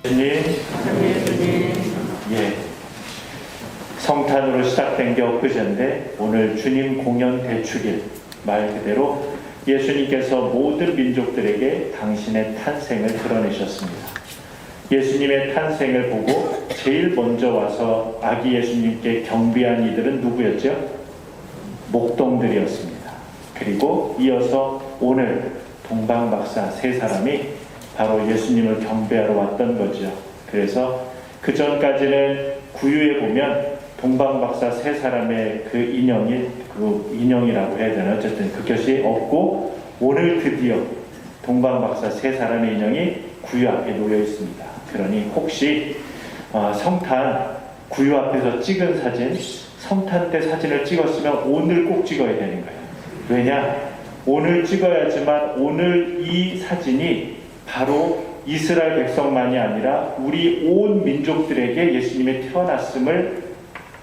예수님, 예, 성탄으로 시작된 게 엊그제인데 오늘 주님 공연 대축일, 말 그대로 예수님께서 모든 민족들에게 당신의 탄생을 드러내셨습니다. 예수님의 탄생을 보고 제일 먼저 와서 아기 예수님께 경배한 이들은 누구였죠? 목동들이었습니다. 그리고 이어서 오늘 동방박사 세 사람이 바로 예수님을 경배하러 왔던 거죠. 그래서 그 전까지는 구유에 보면 동방박사 세 사람의 그 인형이라고 해야 되나, 어쨌든 그것이 없고 오늘 드디어 동방박사 세 사람의 인형이 구유 앞에 놓여 있습니다. 그러니 혹시 성탄 구유 앞에서 찍은 사진, 성탄 때 사진을 찍었으면 오늘 꼭 찍어야 되는 거예요. 왜냐? 오늘 찍어야지만 오늘 이 사진이 바로 이스라엘 백성만이 아니라 우리 온 민족들에게 예수님의 태어났음을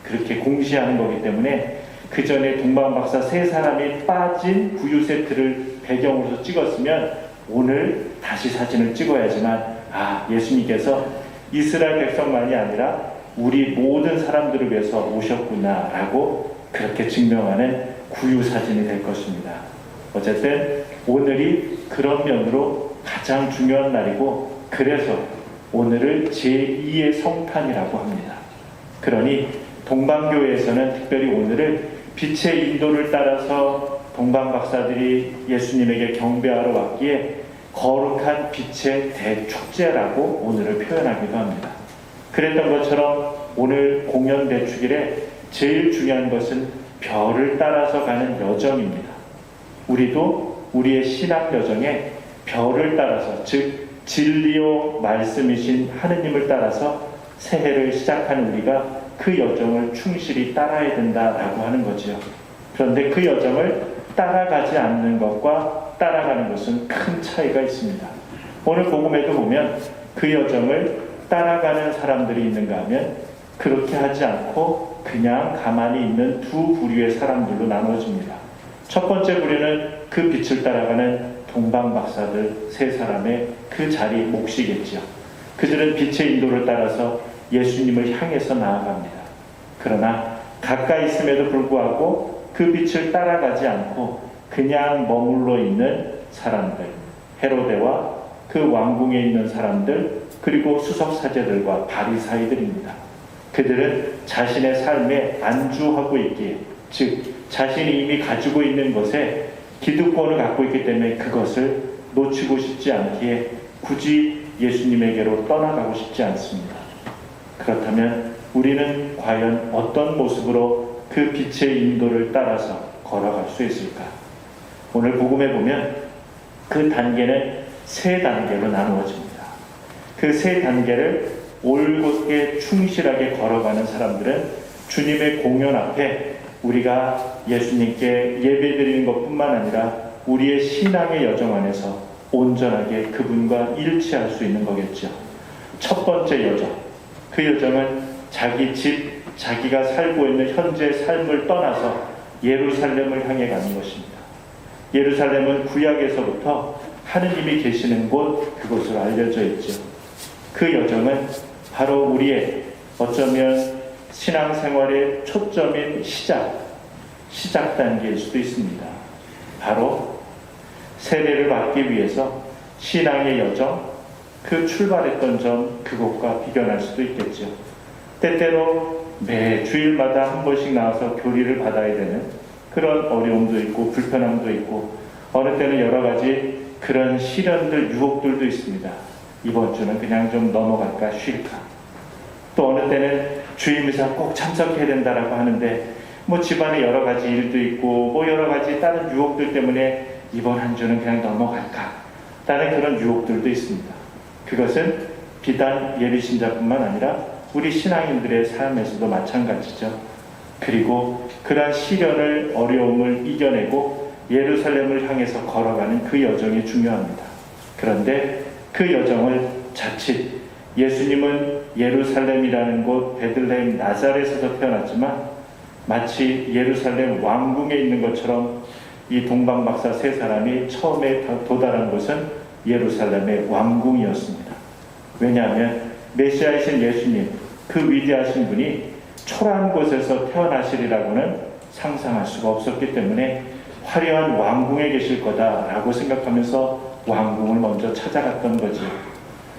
그렇게 공시하는 거기 때문에 그 전에 동방박사 세 사람이 빠진 구유 세트를 배경으로 찍었으면 오늘 다시 사진을 찍어야지만 예수님께서 이스라엘 백성만이 아니라 우리 모든 사람들을 위해서 오셨구나 라고 그렇게 증명하는 구유 사진이 될 것입니다. 어쨌든 오늘이 그런 면으로 가장 중요한 날이고, 그래서 오늘을 제2의 성탄이라고 합니다. 그러니 동방교회에서는 특별히 오늘을 빛의 인도를 따라서 동방박사들이 예수님에게 경배하러 왔기에 거룩한 빛의 대축제라고 오늘을 표현하기도 합니다. 그랬던 것처럼 오늘 공연 대축일에 제일 중요한 것은 별을 따라서 가는 여정입니다. 우리도 우리의 신앙 여정에 별을 따라서, 즉 진리요 말씀이신 하느님을 따라서 새해를 시작하는 우리가 그 여정을 충실히 따라야 된다라고 하는 거지요. 그런데 그 여정을 따라가지 않는 것과 따라가는 것은 큰 차이가 있습니다. 오늘 복음에도 보면 그 여정을 따라가는 사람들이 있는가 하면 그렇게 하지 않고 그냥 가만히 있는 두 부류의 사람들로 나눠집니다. 첫 번째 부류는 그 빛을 따라가는 동방박사들 세 사람의 그 자리 몫이겠죠. 그들은 빛의 인도를 따라서 예수님을 향해서 나아갑니다. 그러나 가까이 있음에도 불구하고 그 빛을 따라가지 않고 그냥 머물러 있는 사람들, 헤로데와 그 왕궁에 있는 사람들, 그리고 수석사제들과 바리사이들입니다. 그들은 자신의 삶에 안주하고 있기에, 즉 자신이 이미 가지고 있는 것에 기득권을 갖고 있기 때문에 그것을 놓치고 싶지 않기에 굳이 예수님에게로 떠나가고 싶지 않습니다. 그렇다면 우리는 과연 어떤 모습으로 그 빛의 인도를 따라서 걸어갈 수 있을까? 오늘 복음에 보면 그 단계는 세 단계로 나누어집니다. 그 세 단계를 올곧게 충실하게 걸어가는 사람들은 주님의 공연 앞에 우리가 예수님께 예배드리는 것뿐만 아니라 우리의 신앙의 여정 안에서 온전하게 그분과 일치할 수 있는 거겠죠. 첫 번째 여정, 그 여정은 자기 집, 자기가 살고 있는 현재 삶을 떠나서 예루살렘을 향해 가는 것입니다. 예루살렘은 구약에서부터 하느님이 계시는 곳, 그곳으로 알려져 있죠. 그 여정은 바로 우리의 어쩌면 신앙생활의 초점인 시작 단계일 수도 있습니다. 바로 세례를 받기 위해서 신앙의 여정, 그 출발했던 점, 그것과 비견할 수도 있겠죠. 때때로 매 주일마다 한 번씩 나와서 교리를 받아야 되는 그런 어려움도 있고 불편함도 있고, 어느 때는 여러 가지 그런 시련들, 유혹들도 있습니다. 이번 주는 그냥 좀 넘어갈까, 쉴까. 또 어느 때는 주임의사 꼭 참석해야 된다라고 하는데 집안에 여러 가지 일도 있고 여러 가지 다른 유혹들 때문에 이번 한 주는 그냥 넘어갈까, 다른 그런 유혹들도 있습니다. 그것은 비단 예비신자뿐만 아니라 우리 신앙인들의 삶에서도 마찬가지죠. 그리고 그러한 시련을, 어려움을 이겨내고 예루살렘을 향해서 걸어가는 그 여정이 중요합니다. 그런데 그 여정을 자칫 예수님은 예루살렘이라는 곳 베들레헴 나사렛에서 태어났지만 마치 예루살렘 왕궁에 있는 것처럼 이 동방박사 세 사람이 처음에 도달한 곳은 예루살렘의 왕궁이었습니다. 왜냐하면 메시아이신 예수님, 그 위대하신 분이 초라한 곳에서 태어나시리라고는 상상할 수가 없었기 때문에 화려한 왕궁에 계실 거다라고 생각하면서 왕궁을 먼저 찾아갔던 거죠.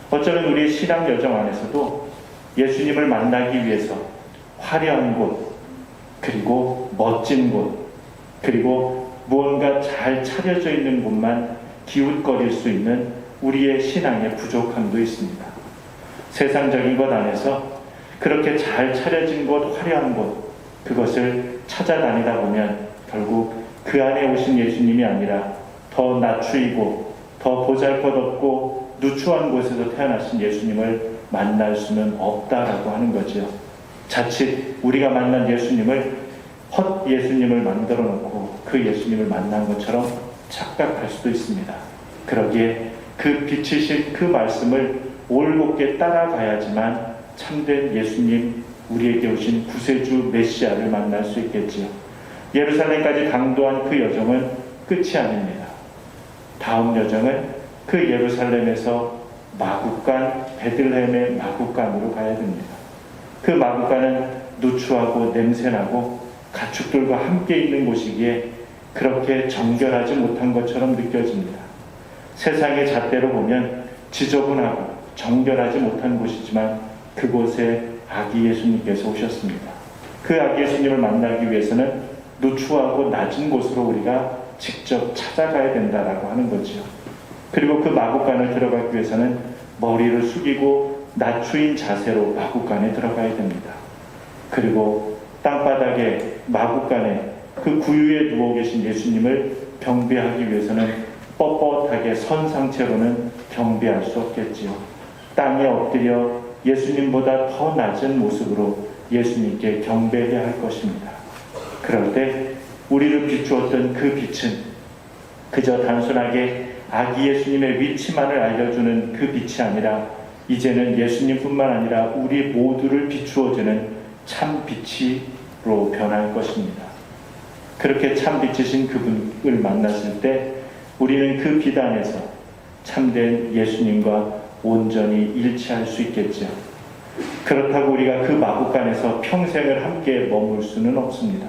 어쩌면 우리의 신앙 여정 안에서도 예수님을 만나기 위해서 화려한 곳, 그리고 멋진 곳, 그리고 무언가 잘 차려져 있는 곳만 기웃거릴 수 있는 우리의 신앙의 부족함도 있습니다. 세상적인 것 안에서 그렇게 잘 차려진 곳, 화려한 곳, 그것을 찾아다니다 보면 결국 그 안에 오신 예수님이 아니라 더 낮추이고 더 보잘것없고 누추한 곳에서 태어나신 예수님을 만날 수는 없다라고 하는 거죠. 자칫 우리가 만난 예수님을 헛 예수님을 만들어 놓고 그 예수님을 만난 것처럼 착각할 수도 있습니다. 그러기에 그 빛이신 그 말씀을 올곧게 따라가야지만 참된 예수님, 우리에게 오신 구세주 메시아를 만날 수 있겠지요. 예루살렘까지 강도한 그 여정은 끝이 아닙니다. 다음 여정은 그 예루살렘에서 마국간, 베들레헴의 마국간으로 가야 됩니다. 그 마국간은 누추하고 냄새나고 가축들과 함께 있는 곳이기에 그렇게 정결하지 못한 것처럼 느껴집니다. 세상의 잣대로 보면 지저분하고 정결하지 못한 곳이지만 그곳에 아기 예수님께서 오셨습니다. 그 아기 예수님을 만나기 위해서는 누추하고 낮은 곳으로 우리가 직접 찾아가야 된다라고 하는 거죠. 그리고 그 마국간을 들어가기 위해서는 머리를 숙이고 낮추인 자세로 마국간에 들어가야 됩니다. 그리고 땅바닥에 마국간에 그 구유에 누워 계신 예수님을 경배하기 위해서는 뻣뻣하게 선 상체로는 경배할 수 없겠지요. 땅에 엎드려 예수님보다 더 낮은 모습으로 예수님께 경배해야 할 것입니다. 그럴 때 우리를 비추었던 그 빛은 그저 단순하게 아기 예수님의 위치만을 알려주는 그 빛이 아니라 이제는 예수님뿐만 아니라 우리 모두를 비추어주는 참 빛으로 변할 것입니다. 그렇게 참 빛이신 그분을 만났을 때 우리는 그 빛 안에서 참된 예수님과 온전히 일치할 수 있겠죠. 그렇다고 우리가 그 마국간에서 평생을 함께 머물 수는 없습니다.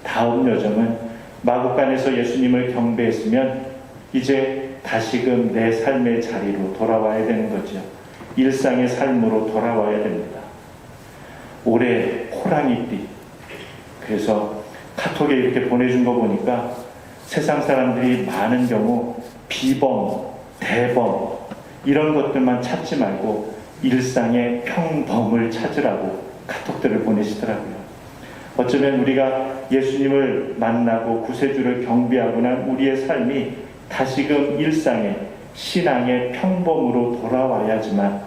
다음 여정은 마국간에서 예수님을 경배했으면 이제 다시금 내 삶의 자리로 돌아와야 되는 거죠. 일상의 삶으로 돌아와야 됩니다. 올해 호랑이띠. 그래서 카톡에 이렇게 보내준 거 보니까 세상 사람들이 많은 경우 비범, 대범 이런 것들만 찾지 말고 일상의 평범을 찾으라고 카톡들을 보내시더라고요. 어쩌면 우리가 예수님을 만나고 구세주를 경배하고 난 우리의 삶이 다시금 일상의 신앙의 평범으로 돌아와야지만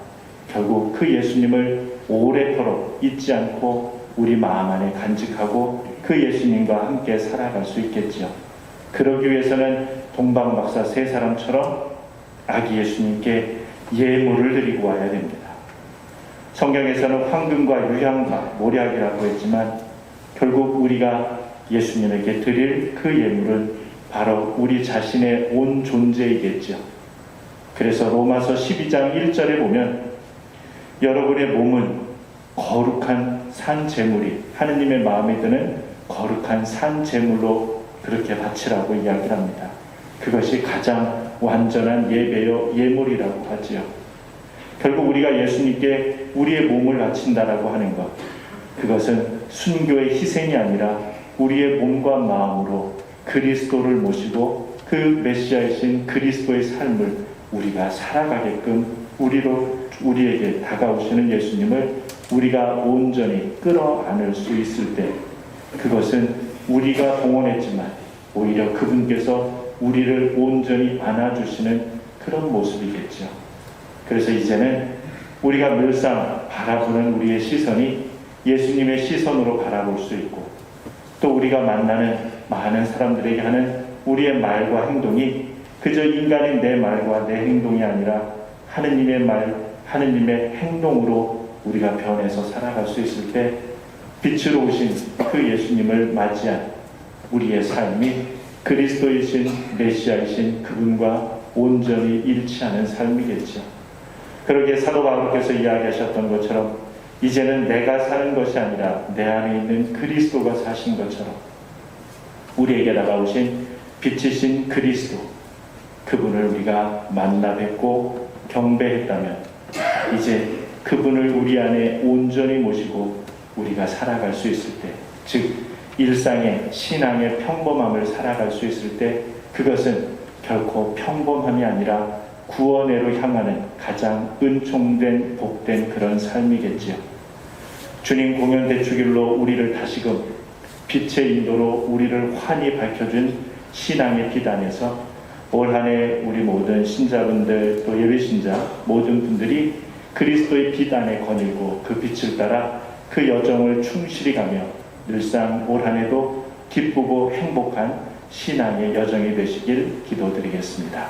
결국 그 예수님을 오래도록 잊지 않고 우리 마음 안에 간직하고 그 예수님과 함께 살아갈 수 있겠죠. 그러기 위해서는 동방박사 세 사람처럼 아기 예수님께 예물을 드리고 와야 됩니다. 성경에서는 황금과 유향과 모략이라고 했지만 결국 우리가 예수님에게 드릴 그 예물은 바로 우리 자신의 온 존재이겠죠. 그래서 로마서 12장 1절에 보면 여러분의 몸은 거룩한 산 제물이 하느님의 마음에 드는 거룩한 산 제물로 그렇게 바치라고 이야기를 합니다. 그것이 가장 완전한 예배요 예물이라고 하지요. 결국 우리가 예수님께 우리의 몸을 바친다라고 하는 것, 그것은 순교의 희생이 아니라 우리의 몸과 마음으로 그리스도를 모시고 그 메시아이신 그리스도의 삶을 우리가 살아가게끔 우리에게 다가오시는 예수님을 우리가 온전히 끌어안을 수 있을 때 그것은 우리가 동원했지만 오히려 그분께서 우리를 온전히 안아주시는 그런 모습이겠죠. 그래서 이제는 우리가 늘상 바라보는 우리의 시선이 예수님의 시선으로 바라볼 수 있고 또 우리가 만나는 많은 사람들에게 하는 우리의 말과 행동이 그저 인간인 내 말과 내 행동이 아니라 하느님의 말, 하느님의 행동으로 우리가 변해서 살아갈 수 있을 때 빛으로 오신 그 예수님을 맞이한 우리의 삶이 그리스도이신 메시아이신 그분과 온전히 일치하는 삶이겠죠. 그러기에 사도 바울께서 이야기하셨던 것처럼 이제는 내가 사는 것이 아니라 내 안에 있는 그리스도가 사신 것처럼 우리에게 다가오신 빛이신 그리스도, 그분을 우리가 만나 뵙고 경배했다면 이제 그분을 우리 안에 온전히 모시고 우리가 살아갈 수 있을 때, 즉 일상의 신앙의 평범함을 살아갈 수 있을 때 그것은 결코 평범함이 아니라 구원회로 향하는 가장 은총된 복된 그런 삶이겠지요. 주님 공연 대축일로 우리를 다시금 빛의 인도로 우리를 환히 밝혀준 신앙의 빛 안에서 올 한 해 우리 모든 신자분들 또 예배신자 모든 분들이 그리스도의 빛 안에 거닐고 그 빛을 따라 그 여정을 충실히 가며 늘상 올 한 해도 기쁘고 행복한 신앙의 여정이 되시길 기도드리겠습니다.